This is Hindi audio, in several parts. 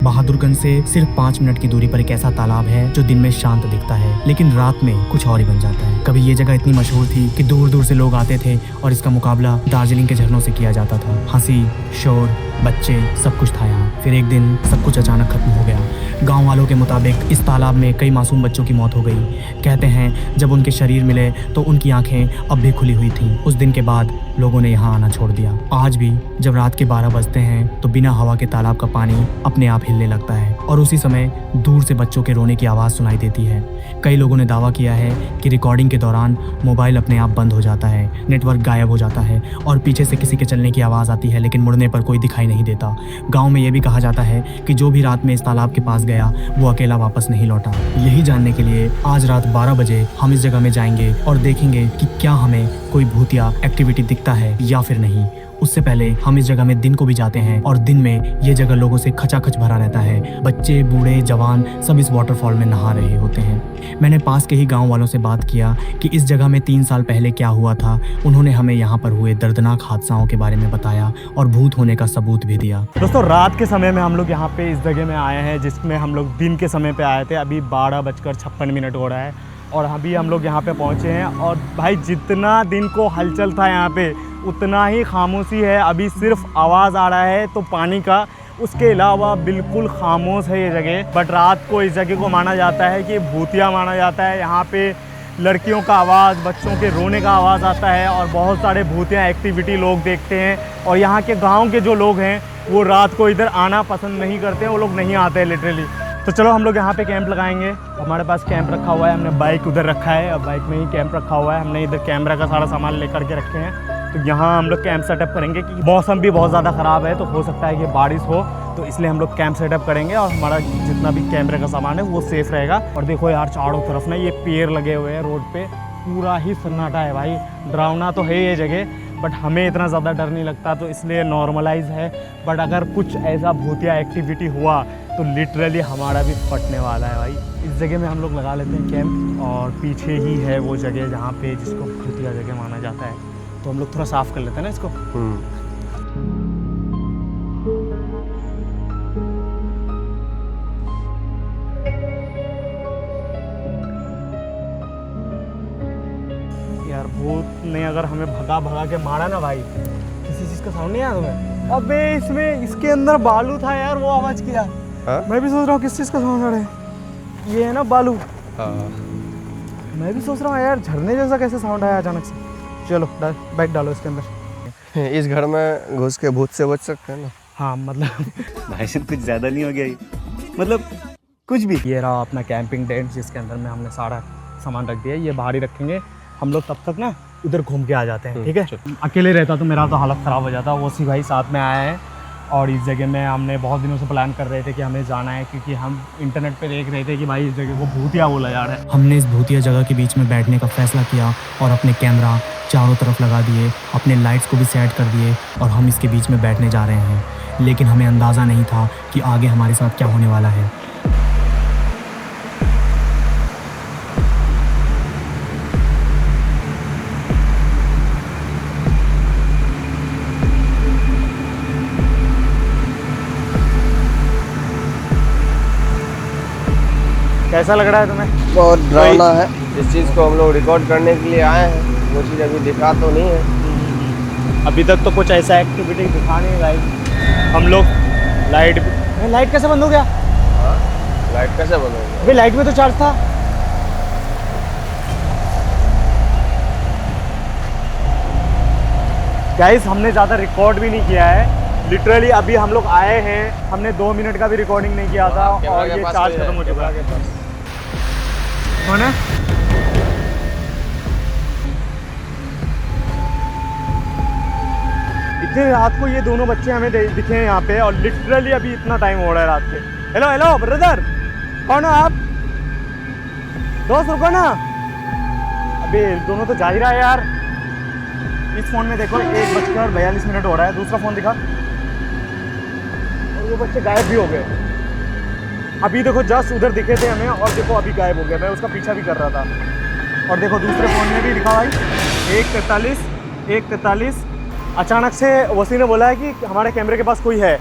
बहादुरगंज से सिर्फ 5 मिनट की दूरी पर एक ऐसा तालाब है जो दिन में शांत दिखता है लेकिन रात में कुछ और ही बन जाता है। कभी ये जगह इतनी मशहूर थी कि दूर दूर से लोग आते थे और इसका मुकाबला दार्जिलिंग के झरनों से किया जाता था। हंसी, शोर, बच्चे, सब कुछ था यहाँ। फिर एक दिन सब कुछ अचानक खत्म हो गया। गांव वालों के मुताबिक इस तालाब में कई मासूम बच्चों की मौत हो गई। कहते हैं जब उनके शरीर मिले तो उनकी आंखें अब भी खुली हुई थीं। उस दिन के बाद लोगों ने यहाँ आना छोड़ दिया। आज भी जब रात के 12 बजते हैं तो बिना हवा के तालाब का पानी अपने आप हिलने लगता है और उसी समय दूर से बच्चों के रोने की आवाज़ सुनाई देती है। कई लोगों ने दावा किया है कि रिकॉर्डिंग के दौरान मोबाइल अपने आप बंद हो जाता है, नेटवर्क गायब हो जाता है और पीछे से किसी के चलने की आवाज़ आती है लेकिन मुड़ने पर कोई दिखाई नहीं देता। गाँव में ये भी कहा जाता है कि जो भी रात में इस तालाब के पास गया वो अकेला वापस नहीं लौटा। यही जानने के लिए आज रात 12 बजे हम इस जगह में जाएंगे और देखेंगे कि क्या हमें कोई भूतिया एक्टिविटी दिखता है या फिर नहीं। उससे पहले हम इस जगह में दिन को भी जाते हैं और दिन में ये जगह लोगों से खचाखच भरा रहता है। बच्चे, बूढ़े, जवान सब इस वाटरफॉल में नहा रहे होते हैं। मैंने पास के ही गांव वालों से बात किया कि इस जगह में 3 साल पहले क्या हुआ था। उन्होंने हमें यहाँ पर हुए दर्दनाक हादसाओं के बारे में बताया और भूत होने का सबूत भी दिया। दोस्तों, रात के समय में हम लोग यहाँ पे इस जगह में आए हैं जिसमें हम लोग दिन के समय पे आए थे। अभी 12:56 हो रहा है और अभी हम लोग यहाँ पे पहुँचे हैं और भाई जितना दिन को हलचल था यहाँ पे उतना ही खामोशी है। अभी सिर्फ आवाज़ आ रहा है तो पानी का, उसके अलावा बिल्कुल खामोश है ये जगह। बट रात को इस जगह को माना जाता है कि भूतिया माना जाता है। यहाँ पे लड़कियों का आवाज़, बच्चों के रोने का आवाज़ आता है और बहुत सारे भूतिया एक्टिविटी लोग देखते हैं। और यहाँ के गाँव के जो लोग हैं वो रात को इधर आना पसंद नहीं करते, वो लोग नहीं आते हैं लिटरली। तो चलो हम लोग यहाँ पे कैंप लगाएंगे। हमारे पास कैंप रखा हुआ है, हमने बाइक उधर रखा है और बाइक में ही कैंप रखा हुआ है। हमने इधर कैमरा का सारा सामान लेकर के रखे हैं। तो यहाँ हम लोग कैंप सेटअप करेंगे कि मौसम भी बहुत ज़्यादा ख़राब है तो हो सकता है कि बारिश हो, तो इसलिए हम लोग कैंप सेटअप करेंगे और हमारा जितना भी कैमरे का सामान है वो सेफ़ रहेगा। और देखो यार चारों तरफ ना ये पेड़ लगे हुए हैं रोड पे, पूरा ही सन्नाटा है भाई। डरावना तो है ये जगह बट हमें इतना ज़्यादा डर नहीं लगता तो इसलिए नॉर्मलाइज है। बट अगर कुछ ऐसा भूतिया एक्टिविटी हुआ तो लिटरली हमारा भी फटने वाला है भाई। इस जगह में हम लोग लगा लेते हैं कैंप और पीछे ही है वो जगह जहाँ पे जिसको भूतिया जगह माना जाता है। तो हम लोग थोड़ा साफ़ कर लेते हैं ना इसको। यार भूत ने अगर हमें भगा भगा के मारा ना भाई, किसी चीज़ का साउंड नहीं आया तुम्हें? अबे इसमें इसके अंदर बालू था यार, वो आवाज़ किया। मैं भी सोच रहा हूँ किस चीज़ का साउंड आ रहा है। ये है ना बालू। मैं भी सोच रहा हूँ यार झरने जैसा कैसे साउंड आया अचानक से। चलो बाइक डालो इसके अंदर। इस घर में घुस के भूत से बच सकते हैं ना? हाँ मतलब भाई साहब कुछ ज़्यादा नहीं हो गया ये, मतलब कुछ भी। ये रहा अपना कैंपिंग टेंट जिसके अंदर में हमने सारा सामान रख दिया है। ये बाहर ही रखेंगे हम लोग, तब तक ना उधर घूम के आ जाते हैं, ठीक है? अकेले रहता तो मेरा तो हालत ख़राब हो जाता। वो सी भाई साथ में आया है और इस जगह में हमने बहुत दिनों से प्लान कर रहे थे कि हमें जाना है क्योंकि हम इंटरनेट पे देख रहे थे कि भाई इस जगह को भूतिया बोला जा रहा है। हमने इस भूतिया जगह के बीच में बैठने का फैसला किया और अपने कैमरा चारों तरफ लगा दिए, अपने लाइट्स को भी सेट कर दिए और हम इसके बीच में बैठने जा रहे हैं। लेकिन हमें अंदाज़ा नहीं था कि आगे हमारे साथ क्या होने वाला है। कैसा लग रहा है तुम्हें? बहुत डरावना है। जिस चीज़ को हम लोग रिकॉर्ड करने के लिए आए हैं वो चीज़ अभी दिखा तो नहीं है। अभी तक तो कुछ ऐसा एक्टिविटी दिखा नहीं गाइस। हम लोग लाइट कैसे बंद हो गया? लाइट कैसे बंद हो गया? अभी लाइट में तो चार्ज था। गाइस हमने ज़्यादा रिकॉर्ड भी नहीं किया है। लिटरली अभी हम लोग आए हैं, हमने 2 मिनट का भी रिकॉर्डिंग नहीं किया था और ये चार्ज खत्म हो चुका है। कौन है? इतनी रात को ये दोनों बच्चे हमें दिखे हैं यहाँ पे और लिटरली अभी इतना टाइम हो रहा है रात के। हेलो हेलो ब्रदर, कौन हो आप? दोस्त रुको ना, अभी दोनों तो जा ही रहा है यार। इस फ़ोन में देखो 1:42 हो रहा है, दूसरा फ़ोन दिखा और वो बच्चे गायब भी हो गए। अभी देखो जस्ट उधर दिखे थे हमें और देखो अभी गायब हो गया। मैं उसका पीछा भी कर रहा था और देखो दूसरे फ़ोन में भी दिखा भाई 1:43। अचानक से वसी ने बोला है कि हमारे कैमरे के पास कोई है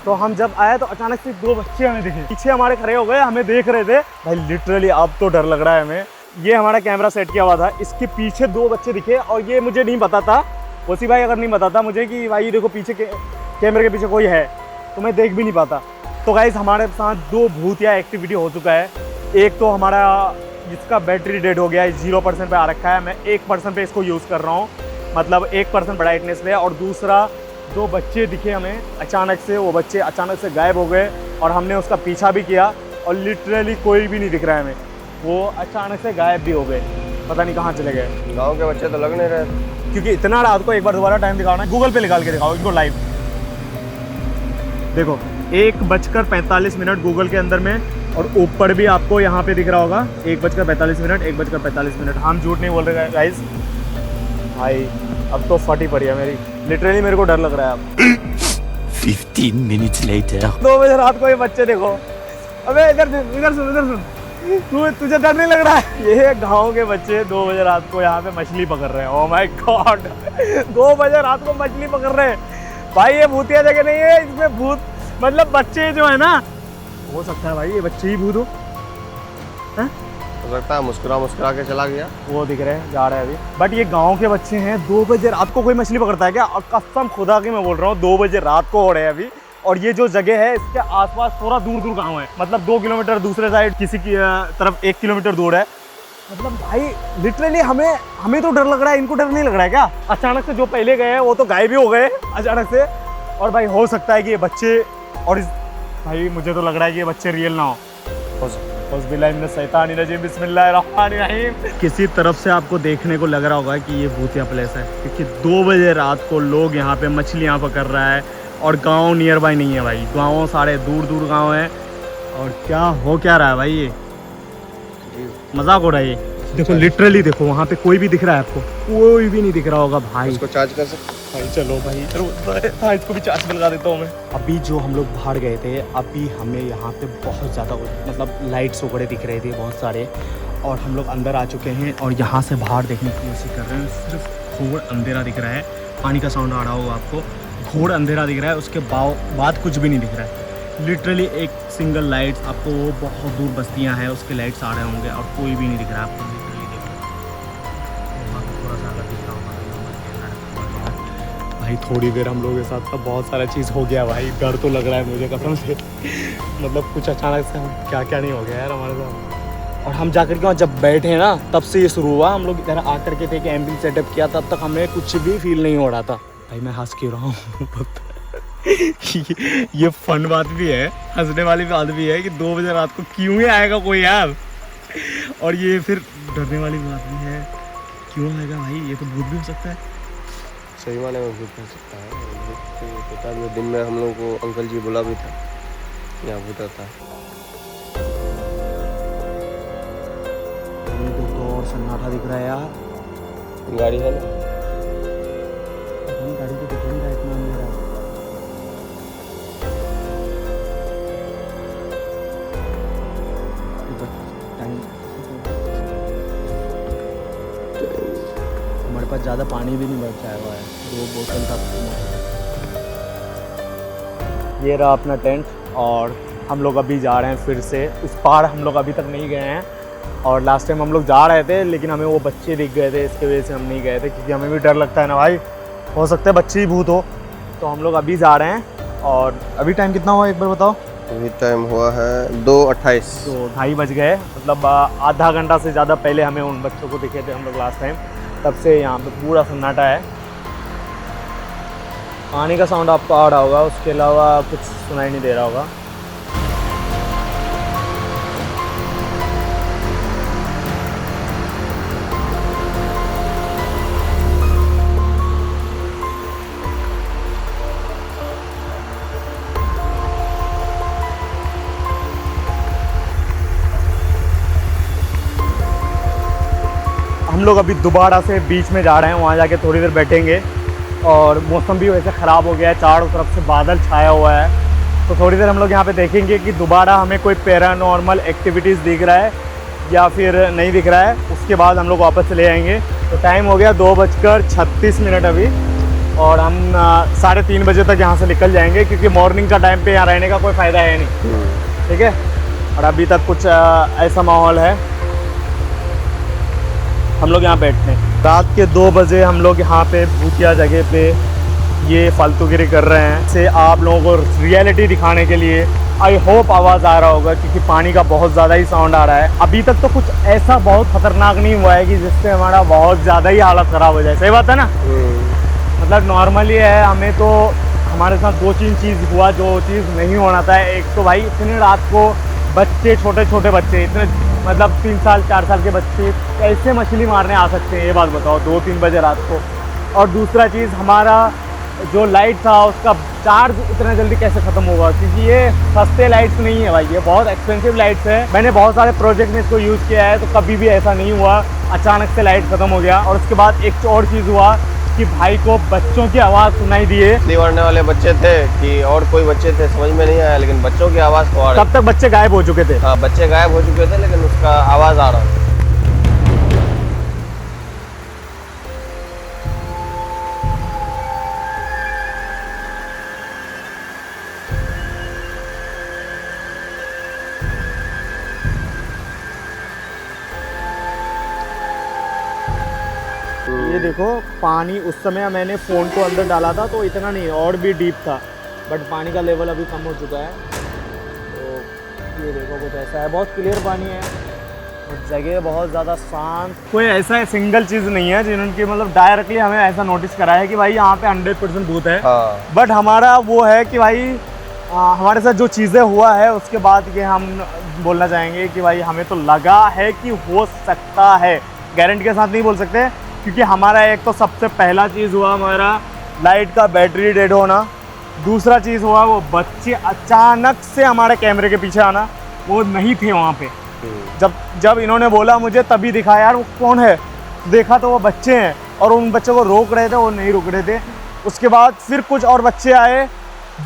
तो हम जब आए तो अचानक से 2 बच्चे हमें दिखे, पीछे हमारे खड़े हो गए, हमें देख रहे थे। भाई लिटरली अब तो डर लग रहा है हमें। ये हमारा कैमरा सेट किया हुआ था, इसके पीछे 2 बच्चे दिखे और ये मुझे नहीं पता था, ओसी भाई अगर नहीं बताता मुझे कि भाई देखो पीछे कैमरे के पीछे कोई है तो मैं देख भी नहीं पाता। तो गाइस हमारे साथ 2 भूतिया एक्टिविटी हो चुका है। एक तो हमारा जिसका बैटरी डेड हो गया है, 0% पे आ रखा है, मैं 1% पे इसको यूज़ कर रहा हूँ, मतलब 1% ब्राइटनेस ले। और दूसरा 2 बच्चे दिखे हमें अचानक से, वो बच्चे अचानक से गायब हो गए और हमने उसका पीछा भी किया और लिटरली कोई भी नहीं दिख रहा है हमें, वो अचानक से गायब भी हो गए, पता नहीं कहाँ चले गए। गाँव के बच्चे तो लग नहीं रहे, क्योंकि इतना रात को एक बार दोबारा टाइम दिखाओ ना, गूगल पे निकाल के दिखाओ इनको लाइव। देखो 1:45 गूगल के अंदर में, और ऊपर भी आपको यहाँ पे दिख रहा होगा 1:45, 1:45। हम झूठ नहीं बोल रहे गाइस। भाई अब तो फटी पड़ी है मेरी, लिटरली मेरे को डर लग रहा है अब। 15 minutes later. 2 बजे रात को ये बच्चे देखो, अबे इधर सुन तुझे डर नहीं लग रहा है? ये गांव के बच्चे 2 बजे रात को यहाँ पे मछली पकड़ रहे हैं। ओह माय गॉड 2 बजे रात को मछली पकड़ रहे हैं। भाई ये भूतिया जगह नहीं है, इसमें भूत मतलब बच्चे जो है ना, हो सकता है भाई ये बच्चे ही भूत हो सकता है। मुस्कुरा के चला गया, वो दिख रहे हैं, जा रहे हैं अभी। बट ये गांव के बच्चे हैं, 2 बजे रात को कोई मछली पकड़ता है क्या? और कसम खुदा की मैं बोल रहा हूँ 2 बजे रात को हो रहे हैं अभी। और ये जो जगह है इसके आसपास थोड़ा दूर गांव है, मतलब 2 किलोमीटर दूसरे साइड किसी की तरफ 1 किलोमीटर दूर है। मतलब भाई लिटरली हमें तो डर लग रहा है, इनको डर नहीं लग रहा है क्या? अचानक से जो पहले गए हैं वो तो गायब भी हो गए अचानक से। और भाई हो सकता है कि ये बच्चे, और भाई मुझे तो लग रहा है कि ये बच्चे रियल ना हो। बिस्मिल्लाहिर्रहमानिर्रहीम। किसी तरफ से आपको देखने को लग रहा होगा कि ये भूतिया प्लेस है, क्योंकि 2 बजे रात को लोग यहाँ पे मछलियाँ पकड़ रहा है और गांव नियर बाय नहीं है भाई, गांव सारे दूर गांव है। और क्या रहा है भाई, ये मजाक हो रहा है ये। देखो लिटरली देखो वहाँ पे कोई भी दिख रहा है आपको? कोई भी नहीं दिख रहा होगा भाई। इसको चार्ज कर सकते भाई चलो भाई हाँ इसको भी चार्ज लगा देता हूँ मैं। अभी जो हम लोग बाहर गए थे, अभी हमें यहाँ पे बहुत ज़्यादा मतलब लाइट्स वगैरह दिख रहे थे बहुत सारे, और हम लोग अंदर आ चुके हैं और यहाँ से बाहर देखने की कोशिश कर रहे हैं। सिर्फ घोर अंधेरा दिख रहा है, पानी का साउंड आ रहा होगा आपको, घोर अंधेरा दिख रहा है, उसके बाद कुछ भी नहीं दिख रहा है। लिटरली एक सिंगल लाइट्स आपको, वो बहुत दूर बस्तियाँ हैं उसके लाइट्स आ रहे होंगे और कोई भी नहीं दिख रहा है आपको। लिटरली देखो थोड़ा सा अलग दिख रहा होगा भाई। थोड़ी देर हम लोगों के साथ तो बहुत सारा चीज़ हो गया भाई, डर तो लग रहा है मुझे कसम से मतलब कुछ अचानक से क्या नहीं हो गया यार हमारे साथ। और हम जाकर के वहाँ जब बैठे ना तब से ये शुरू हुआ। हम लोग इधर आकर के थे कि एम्बियंस सेटअप किया, तब तक हमें कुछ भी फील नहीं हो रहा था। भाई मैं हंस क्यों रहा हूँ ये फन बात भी है, हंसने वाली बात भी है कि 2 बजे रात को क्यों ही आएगा कोई यार। और ये फिर डरने वाली बात भी है, क्यों आएगा भाई, ये तो भूत भी हो सकता है। सही माने में भूत हो सकता है। पता भी दिन में हम लोगों को अंकल जी बोला भी था यहाँ भूत आता है। तो और सन्नाटा दिख रहा है यार। गाड़ी है ना, गाड़ी तो दिख नहीं रहा इतना अंधेरा। हमारे पास ज़्यादा पानी भी नहीं बचा हुआ है, 2 बोतल था। ये रहा अपना टेंट और हम लोग अभी जा रहे हैं फिर से उस पार। हम लोग अभी तक नहीं गए हैं और लास्ट टाइम हम लोग जा रहे थे लेकिन हमें वो बच्चे दिख गए थे, इसके वजह से हम नहीं गए थे, क्योंकि हमें भी डर लगता है ना भाई, हो सकता है बच्चे ही भूत हो। तो हम लोग अभी जा रहे हैं। और अभी टाइम कितना हुआ एक बार बताओ? अभी टाइम हुआ है 2:28। तो 2:30 बज गए, मतलब आधा घंटा से ज़्यादा पहले हमें उन बच्चों को दिखे थे हम लोग लास्ट टाइम। तब से यहाँ पे पूरा सन्नाटा है। पानी का साउंड आपको आ रहा होगा, उसके अलावा कुछ सुनाई नहीं दे रहा होगा। हम लोग अभी दोबारा से बीच में जा रहे हैं, वहाँ जाके थोड़ी देर बैठेंगे। और मौसम भी वैसे ख़राब हो गया है, चारों तरफ से बादल छाया हुआ है, तो थोड़ी देर हम लोग यहाँ पे देखेंगे कि दोबारा हमें कोई पैरानॉर्मल एक्टिविटीज़ दिख रहा है या फिर नहीं दिख रहा है। उसके बाद हम लोग वापस चले आएंगे। तो टाइम हो गया 2:36 अभी। और हम 3:30 बजे तक यहाँ से निकल जाएंगे, क्योंकि मॉर्निंग का टाइम पे यहाँ रहने का कोई फ़ायदा है नहीं। ठीक है, और अभी तक कुछ ऐसा माहौल है, हम लोग यहाँ बैठते हैं। रात के 2 बजे हम लोग यहाँ पे भूतिया जगह पे ये फालतूगिरी कर रहे हैं। से आप लोगों को रियलिटी दिखाने के लिए आई होप आवाज़ आ रहा होगा, क्योंकि पानी का बहुत ज़्यादा ही साउंड आ रहा है। अभी तक तो कुछ ऐसा बहुत खतरनाक नहीं हुआ है कि जिससे हमारा बहुत ज़्यादा ही हालत ख़राब हो जाए। सही बात है ना? मतलब नॉर्मली है, हमें तो हमारे साथ 2-3 चीज़ हुआ जो चीज़ नहीं होना था। एक तो भाई इतने रात को बच्चे, छोटे छोटे बच्चे, इतने मतलब 3 साल 4 साल के बच्चे कैसे मछली मारने आ सकते हैं, ये बात बताओ 2-3 बजे रात को। और दूसरा चीज़, हमारा जो लाइट था उसका चार्ज इतना जल्दी कैसे ख़त्म होगा, क्योंकि ये सस्ते लाइट्स नहीं है भाई, ये बहुत एक्सपेंसिव लाइट्स है। मैंने बहुत सारे प्रोजेक्ट में इसको यूज़ किया है, तो कभी भी ऐसा नहीं हुआ अचानक से लाइट ख़त्म हो गया। और उसके बाद एक और चीज़ हुआ कि भाई को बच्चों की आवाज़ सुनाई दिए। मरने वाले बच्चे थे कि और कोई बच्चे थे समझ में नहीं आया, लेकिन बच्चों की आवाज़ तो आ रही। तब तक बच्चे गायब हो चुके थे। हाँ, बच्चे गायब हो चुके थे, लेकिन उसका आवाज़ आ रहा था। ये देखो पानी, उस समय मैंने फ़ोन को अंदर डाला था तो इतना नहीं, और भी डीप था, बट पानी का लेवल अभी कम हो चुका है। तो ये देखो कुछ ऐसा है, बहुत क्लियर पानी है और जगह बहुत ज़्यादा शांत। कोई ऐसा सिंगल चीज़ नहीं है जिन्होंने मतलब डायरेक्टली हमें ऐसा नोटिस करा है कि भाई यहाँ पे 100% भूत है। हाँ। बट हमारा वो है कि भाई हमारे साथ जो चीज़ें हुआ है उसके बाद ये हम बोलना चाहेंगे कि भाई हमें तो लगा है कि हो सकता है, गारंटी के साथ नहीं बोल सकते, क्योंकि हमारा एक तो सबसे पहला चीज़ हुआ हमारा लाइट का बैटरी डेड होना। दूसरा चीज़ हुआ वो बच्चे अचानक से हमारे कैमरे के पीछे आना, वो नहीं थे वहाँ पे। जब इन्होंने बोला मुझे तभी दिखा यार वो कौन है, देखा तो वो बच्चे हैं और उन बच्चों को रोक रहे थे, वो नहीं रुक रहे थे। उसके बाद फिर कुछ और बच्चे आए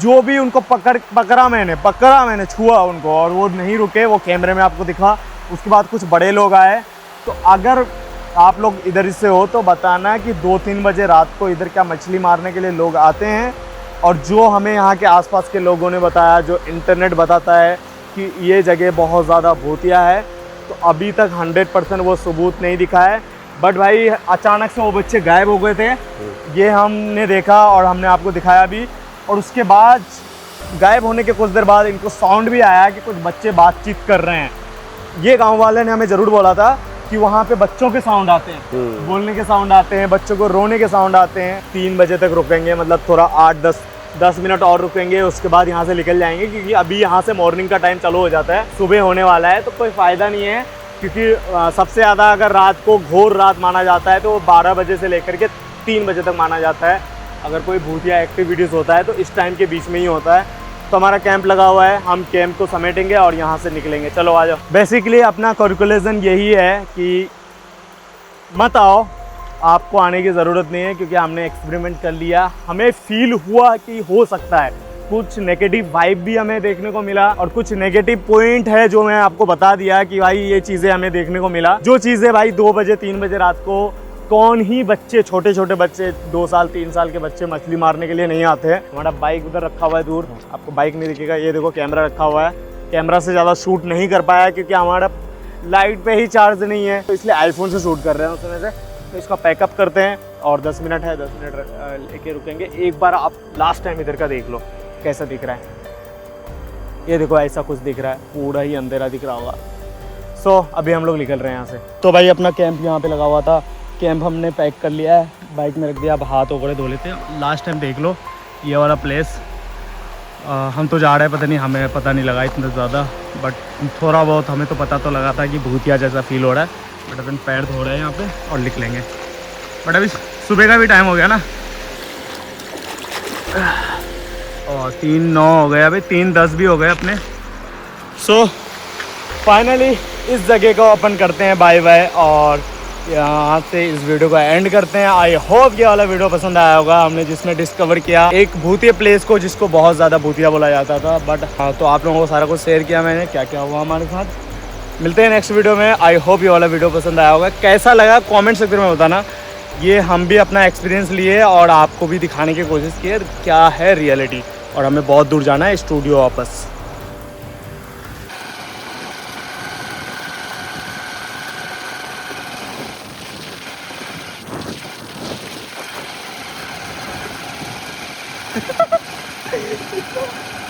जो भी उनको पकड़ा मैंने छुआ उनको और वो नहीं रुके, वो कैमरे में आपको दिखा। उसके बाद कुछ बड़े लोग आए। तो अगर आप लोग इधर से हो तो बताना कि 2-3 बजे रात को इधर क्या मछली मारने के लिए लोग आते हैं। और जो हमें यहाँ के आसपास के लोगों ने बताया, जो इंटरनेट बताता है कि ये जगह बहुत ज़्यादा भूतिया है, तो अभी तक 100% वो सबूत नहीं दिखा है। बट भाई अचानक से वो बच्चे गायब हो गए थे, ये हमने देखा और हमने आपको दिखाया भी। और उसके बाद गायब होने के कुछ देर बाद इनको साउंड भी आया कि कुछ बच्चे बातचीत कर रहे हैं। ये गाँव वाले ने हमें ज़रूर बोला था कि वहाँ पे बच्चों के साउंड आते हैं, बोलने के साउंड आते हैं, बच्चों को रोने के साउंड आते हैं। 3 बजे तक रुकेंगे, मतलब थोड़ा 8-10 मिनट और रुकेंगे, उसके बाद यहाँ से निकल जाएंगे, क्योंकि अभी यहाँ से मॉर्निंग का टाइम चालू हो जाता है, सुबह होने वाला है। तो कोई फ़ायदा नहीं है, क्योंकि सबसे ज़्यादा अगर रात को घोर रात माना जाता है तो 12 बजे से लेकर के 3 बजे तक माना जाता है। अगर कोई भूतिया एक्टिविटीज़ होता है तो इस टाइम के बीच में ही होता है। तो हमारा कैंप लगा हुआ है, हम कैंप को समेटेंगे और यहाँ से निकलेंगे। चलो आ जाओ। बेसिकली अपना कैलकुलेशन यही है कि मत आओ, आपको आने की ज़रूरत नहीं है, क्योंकि हमने एक्सपेरिमेंट कर लिया। हमें फील हुआ कि हो सकता है, कुछ नेगेटिव वाइब भी हमें देखने को मिला और कुछ नेगेटिव पॉइंट है जो मैं आपको बता दिया कि भाई ये चीज़ें हमें देखने को मिला। जो चीज़ें भाई 2 बजे 3 बजे रात को कौन ही बच्चे, छोटे छोटे बच्चे, 2 साल 3 साल के बच्चे मछली मारने के लिए नहीं आते हैं। हमारा बाइक उधर रखा हुआ है दूर, आपको बाइक नहीं दिखेगा। ये देखो कैमरा रखा हुआ है, कैमरा से ज़्यादा शूट नहीं कर पाया क्योंकि हमारा लाइट पे ही चार्ज नहीं है, तो इसलिए आईफोन से शूट कर रहे हैं उसमें से। तो इसका पैकअप करते हैं और 10 मिनट है, 10 मिनट लेके रुकेंगे। एक बार आप लास्ट टाइम इधर का देख लो कैसा दिख रहा है। ये देखो ऐसा कुछ दिख रहा है, पूरा ही अंधेरा दिख रहा होगा। सो अभी हम लोग निकल रहे हैं यहाँ से। तो भाई अपना कैंप यहाँ पे लगा हुआ था, कैंप हमने पैक कर लिया है, बाइक में रख दिया। अब हाथ वगैरह धो लेते हैं। लास्ट टाइम देख लो ये वाला प्लेस, हम तो जा रहे हैं, पता नहीं हमें पता नहीं लगा इतना ज़्यादा, बट थोड़ा बहुत हमें तो पता तो लगा था कि भूतिया जैसा फील हो रहा है। बट अपन पैर धो रहे हैं यहाँ पे और निकलेंगे। बट अभी सुबह का भी टाइम हो गया ना, और 3:09 हो गए, अभी 3:10 भी हो गए अपने। सो फाइनली इस जगह को अपन करते हैं बाय बाय और यहाँ से इस वीडियो को एंड करते हैं। आई होप ये वाला वीडियो पसंद आया होगा, हमने जिसमें डिस्कवर किया एक भूतिया प्लेस को जिसको बहुत ज़्यादा भूतिया बोला जाता था। बट हाँ, तो आप लोगों को सारा कुछ शेयर किया मैंने, क्या क्या हुआ हमारे साथ। मिलते हैं नेक्स्ट वीडियो में। आई होप ये वाला वीडियो पसंद आया होगा। कैसा लगा कमेंट सेक्शन में बताना। ये हम भी अपना एक्सपीरियंस लिए और आपको भी दिखाने की कोशिश की है क्या है रियलिटी। और हमें बहुत दूर जाना है स्टूडियो वापस।